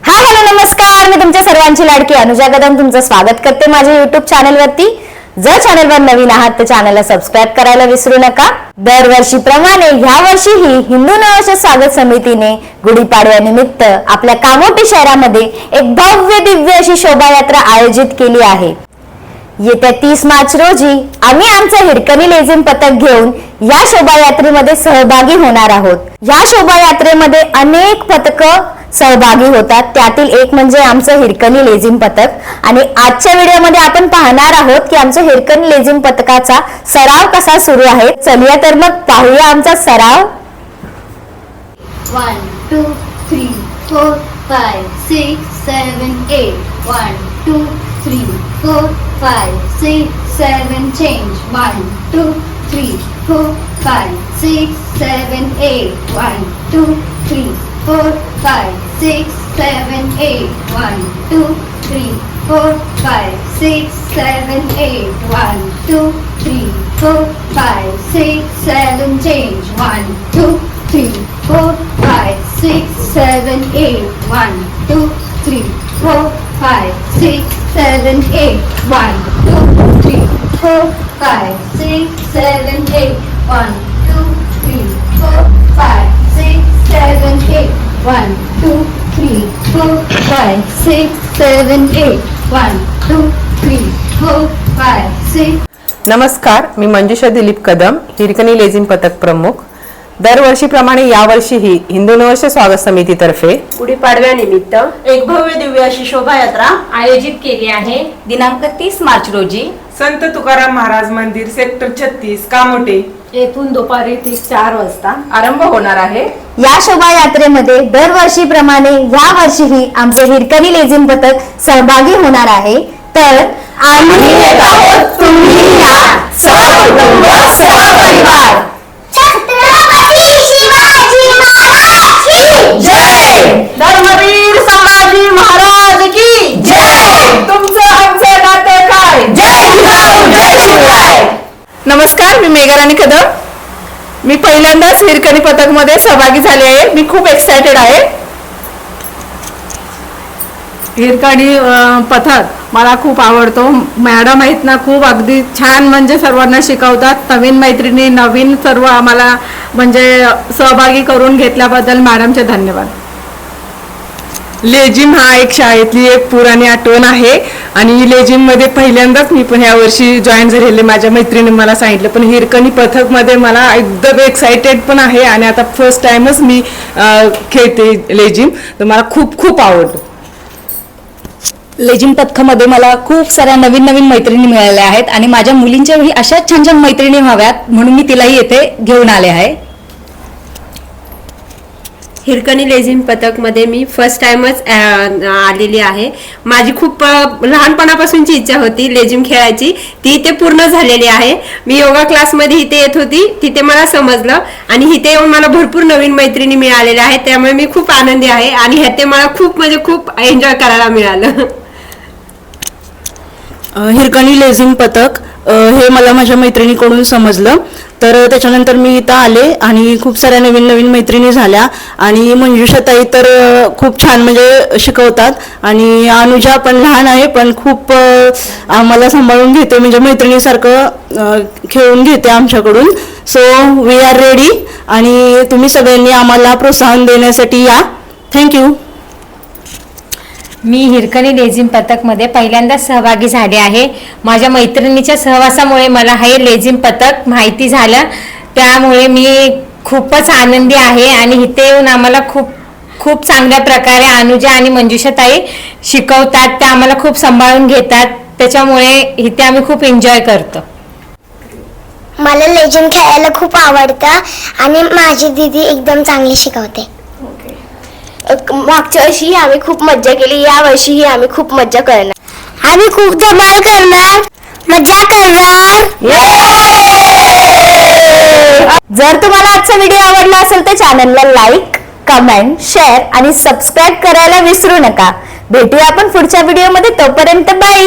Hi hello नमस्कार, मी तुमच्या सर्वांची लाडकी अनुजा कदम तुमचं स्वागत करते माझ्या युट्यूब चॅनलवरती। जर चॅनलवर नवीन आहात तर चॅनलला सबस्क्राइब करायला विसरू नका। दरवर्षीप्रमाणे ह्या वर्षीही हिंदू नववर्ष स्वागत समितीने गुढीपाडव्यानिमित्त आपल्या कामोठी शहरामध्ये एक भव्य दिव्य अशी शोभायात्रा आयोजित केली आहे। येत्या 30 मार्च रोजी आम्ही आमचं हिरकणी लेझिम पथक घेऊन या शोभायात्रेमध्ये सहभागी होणार आहोत। या शोभायात्रेमध्ये अनेक पथकं सहभागी होतात, त्यातील एक म्हणजे आमचं हिरकणी लेझिम पथक। आणि आजच्या व्हिडिओमध्ये आपण पाहणार आहोत की आमच्या हिरकणी लेझिम पथकाचा सराव कसा सुरू आहे। चलिया तर मग पाहूया आमचा सराव। 1 2 3 4 5 6 7 8 1 2 3 4 5 6 7 change 1 2 3 4 5 6 7 8 1 2 3 4 5 6 7 8 1 2 3 4 5 6 7 8 1 2 3 4 5 6 7 change 1 2 3 4 5 6 7 8 1 2 3 4 5 6 7 8 1 2 3 4 5 6 7 8 1 2 3 4 5 6 7 8 1 2 3 4 5 6 7 8 1 2 3 4 5 6। नमस्कार, मी मंजुषा दिलीप कदम, हिरकणी लेझिम पथक प्रमुख। दरवर्षीप्रमाणे यावर्षीही हिंदू नववर्ष स्वागत समितीतर्फे गुढीपाडव्यानिमित्त एक भव्य दिव्य अशी शोभायात्रा आयोजित केली आहे। दिनांक 30 मार्च रोजी संत तुकाराम महाराज मंदिर सेक्टर 36 कामोटे येथून दुपारी 4 वाजता आरंभ होणार आहे। या शोभायात्रेमध्ये दरवर्षीप्रमाणे या वर्षीही आमचे हिरकणी लेझिम पथक सहभागी होणार आहे। तर आम्ही येत आहोत, तुम्ही या, सहकुटुंब सहपरिवार। छत्रपती शिवाजी महाराज की जय। धर्मवीर संभाजी महाराज की जय। तुमचं आमचं नातं काय? जय जिजाऊ जय शिवराय। नमस्कार, मी मेघराणी कदम। मी पहिल्यांदाच हिरकणी पथक मध्ये सहभागी झाले आहे। मी खूप एक्सायटेड आहे। हिरकणी पथक मला खूप आवडतो। मॅडम आहेत ना, खूप अगदी छान म्हणजे सर्वांना शिकवतात। नवीन मैत्रिणी, नवीन सर्व आम्हाला म्हणजे सहभागी करून घेतल्याबद्दल मॅडमचे धन्यवाद। लेझिम हा एक शाळेतली एक पुराणी आठवण आहे आणि लेझिम मध्ये पहिल्यांदाच मी पण ह्या वर्षी जॉईन झालेले। माझ्या मैत्रिणी मला सांगितलं, पण हिरकणी पथक मध्ये मला एकदम एक्साइटेड पण आहे आणि आता फर्स्ट टाइमच मी खेळते लेझिम, तर मला खूप खूप आवडतं। लेझिम पथकामध्ये मला खूप साऱ्या नवीन नवीन मैत्रिणी मिळाल्या आहेत आणि माझ्या मुलींच्याही अशाच छान छान मैत्रिणी व्हाव्यात म्हणून मी तिलाही येथे घेऊन आले आहे। हिरकणी लेझिम पथकमध्ये मी फर्स्ट टाइमच आलेली आहे। माझी खूप लहानपणापासूनची इच्छा होती लेझिम खेळायची, ती इथे पूर्ण झालेली आहे। मी योगा क्लासमध्ये इथे येत होती, तिथे मला समजलं आणि इथे येऊन मला भरपूर नवीन मैत्रिणी मिळालेल्या आहेत, त्यामुळे मी खूप आनंदी आहे आणि ह्याते मला खूप म्हणजे खूप एन्जॉय करायला मिळालं। हिरकणी लेझिम पथक हे मला माझ्या मैत्रिणीकडून समजलं, तर त्याच्यानंतर मी इथं आले आणि खूप साऱ्या नवीन नवीन मैत्रिणी झाल्या। आणि मंजुषाताई तर खूप छान म्हणजे शिकवतात आणि अनुजा पण लहान आहे पण खूप आम्हाला सांभाळून घेते, म्हणजे मैत्रिणीसारखं खेळून घेते आमच्याकडून। सो वी आर रेडी आणि तुम्ही सगळ्यांनी आम्हाला प्रोत्साहन देण्यासाठी या। थँक्यू। मी हिरकणी लेझिम पथकमध्ये पहिल्यांदाच सहभागी झाले आहे। माझ्या मैत्रिणीच्या सहवासामुळे मला हे लेझिम पथक माहिती झालं, त्यामुळे मी खूपच आनंदी आहे आणि इथे येऊन आम्हाला खूप खूप चांगल्या प्रकारे अनुजा आणि मंजुषाताई शिकवतात, त्या आम्हाला खूप सांभाळून घेतात, त्याच्यामुळे इथे आम्ही खूप एन्जॉय करतो। मला लेझिम खेळायला खूप आवडतं आणि माझी दीदी एकदम चांगली शिकवते। मागच्या वर्षी आम्ही खूप मज्जा केली, या वर्षीही आम्ही खूप मज्जा करणार। आम्ही खूप धमाल करणार, मजा करणार। जर तुम्हाला आजचा व्हिडिओ आवडला असेल तर चॅनलला लाईक, कमेंट, शेअर आणि सबस्क्राईब करायला विसरू नका। भेटूया आपण पुढच्या व्हिडिओमध्ये, तोपर्यंत बाय।